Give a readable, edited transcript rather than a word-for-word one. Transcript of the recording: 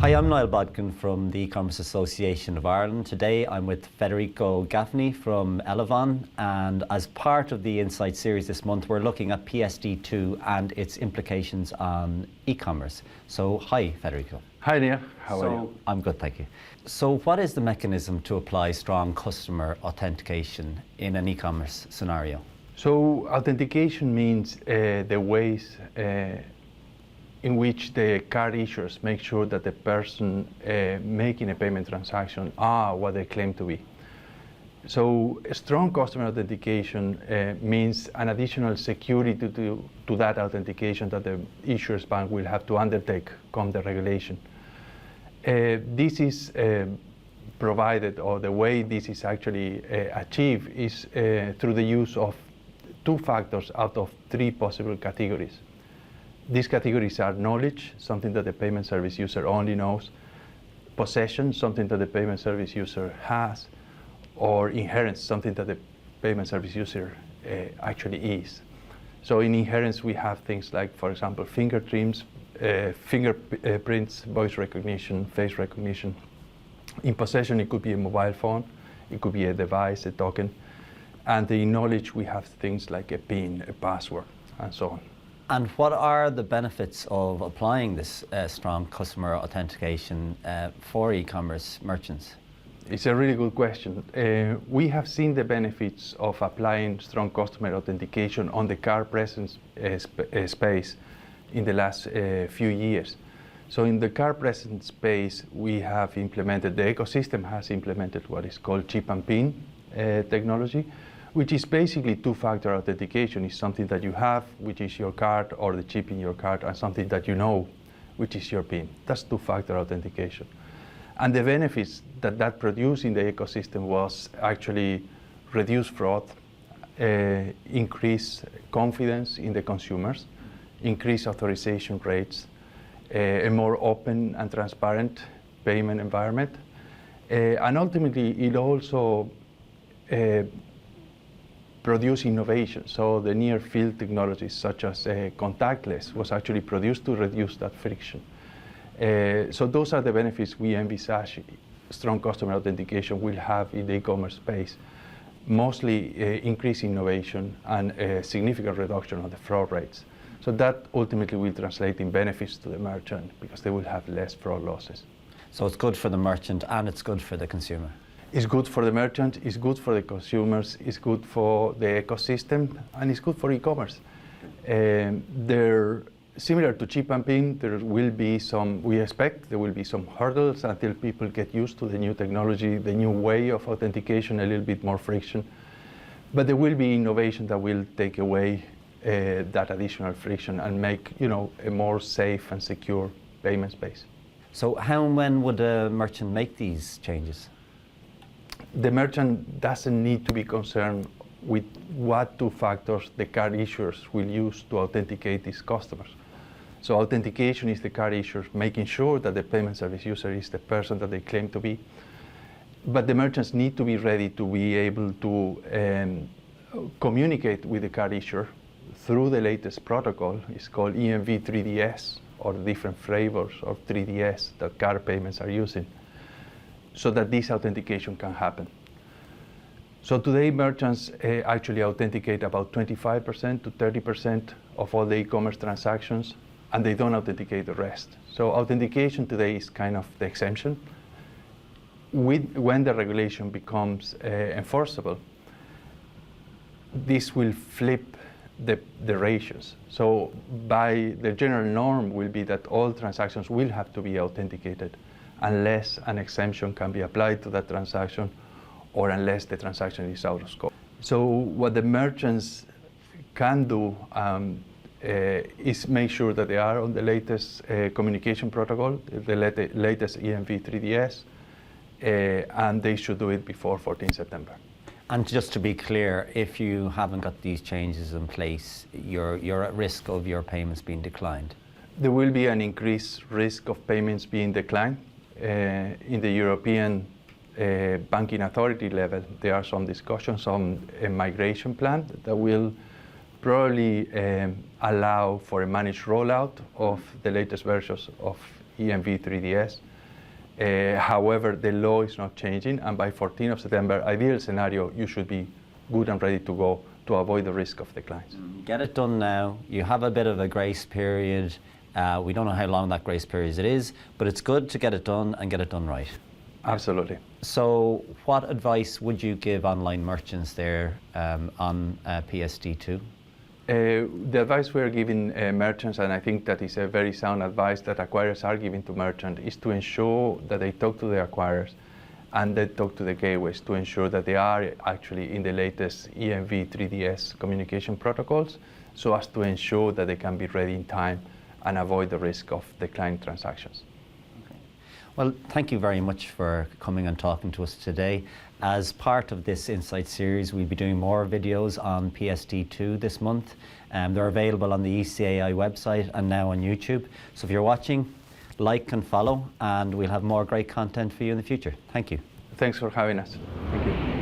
Hi, I'm Niall Bodkin from the E-Commerce Association of Ireland. Today I'm with Federico Gaffney from Elevon, and as part of the Insight series this month we're looking at PSD2 and its implications on e-commerce. So hi Federico. Hi Neil, how are you? I'm good, thank you. So what is the mechanism to apply strong customer authentication in an e-commerce scenario? So authentication means the ways in which the card issuers make sure that the person making a payment transaction are what they claim to be. So a strong customer authentication means an additional security to that authentication that the issuer's bank will have to undertake come the regulation. This is provided, or the way this is actually achieved is through the use of two factors out of three possible categories. These categories are knowledge, something that the payment service user only knows; possession, something that the payment service user has; or inherence, something that the payment service user actually is. So in inherence we have things like, for example, fingerprints, voice recognition, face recognition. In possession it could be a mobile phone, it could be a device, a token. And in knowledge we have things like a PIN, a password, and so on. And what are the benefits of applying this strong customer authentication for e-commerce merchants? It's a really good question. We have seen the benefits of applying strong customer authentication on the card presence space in the last few years. So in the card presence space, we have implemented, the ecosystem has implemented what is called chip and PIN technology, which is basically two-factor authentication. It's something that you have, which is your card, or the chip in your card, and something that you know, which is your PIN. That's two-factor authentication. And the benefits that produced in the ecosystem was actually reduce fraud, increase confidence in the consumers, increase authorization rates, a more open and transparent payment environment, and ultimately it also produce innovation. So the near field technologies such as contactless was actually produced to reduce that friction. So those are the benefits we envisage strong customer authentication will have in the e-commerce space. Mostly increased innovation and a significant reduction of the fraud rates. So that ultimately will translate in benefits to the merchant because they will have less fraud losses. So it's good for the merchant and it's good for the consumer. It's good for the merchant, it's good for the consumers, it's good for the ecosystem, and it's good for e-commerce. They're similar to chip and PIN. There will be some, we expect there will be some hurdles until people get used to the new technology, the new way of authentication, a little bit more friction. But there will be innovation that will take away that additional friction and make, a more safe and secure payment space. So how and when would a merchant make these changes? The merchant doesn't need to be concerned with what two factors the card issuers will use to authenticate these customers. So authentication is the card issuers making sure that the payment service user is the person that they claim to be. But the merchants need to be ready to be able to communicate with the card issuer through the latest protocol. It's called EMV 3DS, or different flavors of 3DS that card payments are using, so that this authentication can happen. So today merchants actually authenticate about 25% to 30% of all the e-commerce transactions, and they don't authenticate the rest. So authentication today is kind of the exemption. When the regulation becomes enforceable, this will flip the ratios. So by the general norm will be that all transactions will have to be authenticated unless an exemption can be applied to that transaction or unless the transaction is out of scope. So what the merchants can do is make sure that they are on the latest communication protocol, the latest EMV 3DS, and they should do it before 14 September. And just to be clear, if you haven't got these changes in place, you're at risk of your payments being declined? There will be an increased risk of payments being declined. In the European banking authority level, there are some discussions on a migration plan that will probably allow for a managed rollout of the latest versions of EMV 3DS. However, the law is not changing, and by 14th of September, ideal scenario, you should be good and ready to go to avoid the risk of declines. Get it done now. You have a bit of a grace period. We don't know how long that grace period is, but it's good to get it done and get it done right. Absolutely. So what advice would you give online merchants there on PSD2? The advice we are giving merchants, and I think that is a very sound advice that acquirers are giving to merchants, is to ensure that they talk to the acquirers and they talk to the gateways to ensure that they are actually in the latest EMV 3DS communication protocols, so as to ensure that they can be ready in time and avoid the risk of declining transactions. Okay. Well, thank you very much for coming and talking to us today. As part of this Insight series, we'll be doing more videos on PSD2 this month. They're available on the ECAI website and now on YouTube. So if you're watching, like and follow, and we'll have more great content for you in the future. Thank you. Thanks for having us. Thank you.